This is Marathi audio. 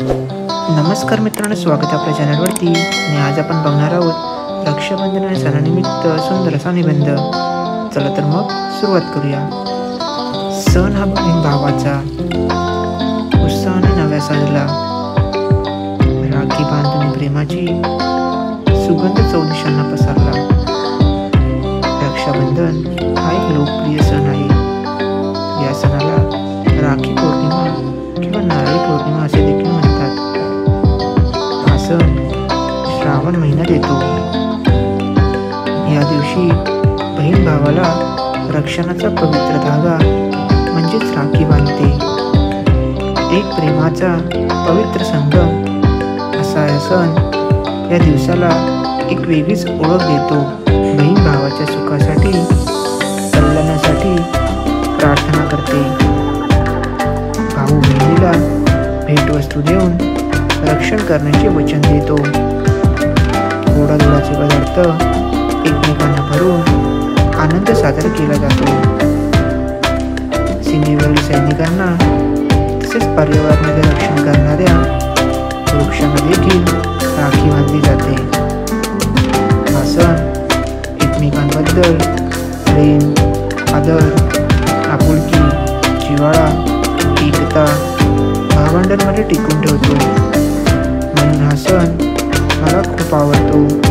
नमस्कार मित्रांनो, स्वागत आहे आपल्या चॅनलवरती। आणि आज आपण बघणार आहोत रक्षाबंधन आणि सणानिमित्त सुंदर असा निबंध। चला तर मग सुरुवात करूया। सण हा बहीण भावाचा उत्साहाने नव्या साजला, राखी बांधून प्रेमाची सुगंध चौदिशांना पसरला। रक्षाबंधन हा एक लोकप्रिय सण आहे। या सणाला राखी पौर्णिमा किंवा नारळी पौर्णिमा असे देखील म्हणतात। हा सण श्रावण महिन्यात येतो। या दिवशी बहीण भावाला रक्षणाचा पवित्र धागा म्हणजेच राखी बांधते। एक प्रेमाचा पवित्र संगम असा हा सण या दिवसाला एक वेगळीच ओळख देतो। बहीण भावाच्या सुखासाठी कल्याणासाठी प्रार्थना करते। भाऊ बहिणीला भेटवस्तू देऊन रक्षण करण्याचे वचन देतो। गोडाधोडाचे पदार्थ एकमेकांना भरून आनंद साजरा केला जातो। सीमेवरील सैनिकांना तसेच पर्यावरणाचे रक्षण करणाऱ्या वृक्षांना देखील राखी बांधली जाते। हा सण एकमेकांबद्दल प्रेम, आदर, आपुलकी, जिव्हाळा, एकता भावंडांमध्ये टिकून ठेवतो। म्हणून हा सण मला खूप आवडतो।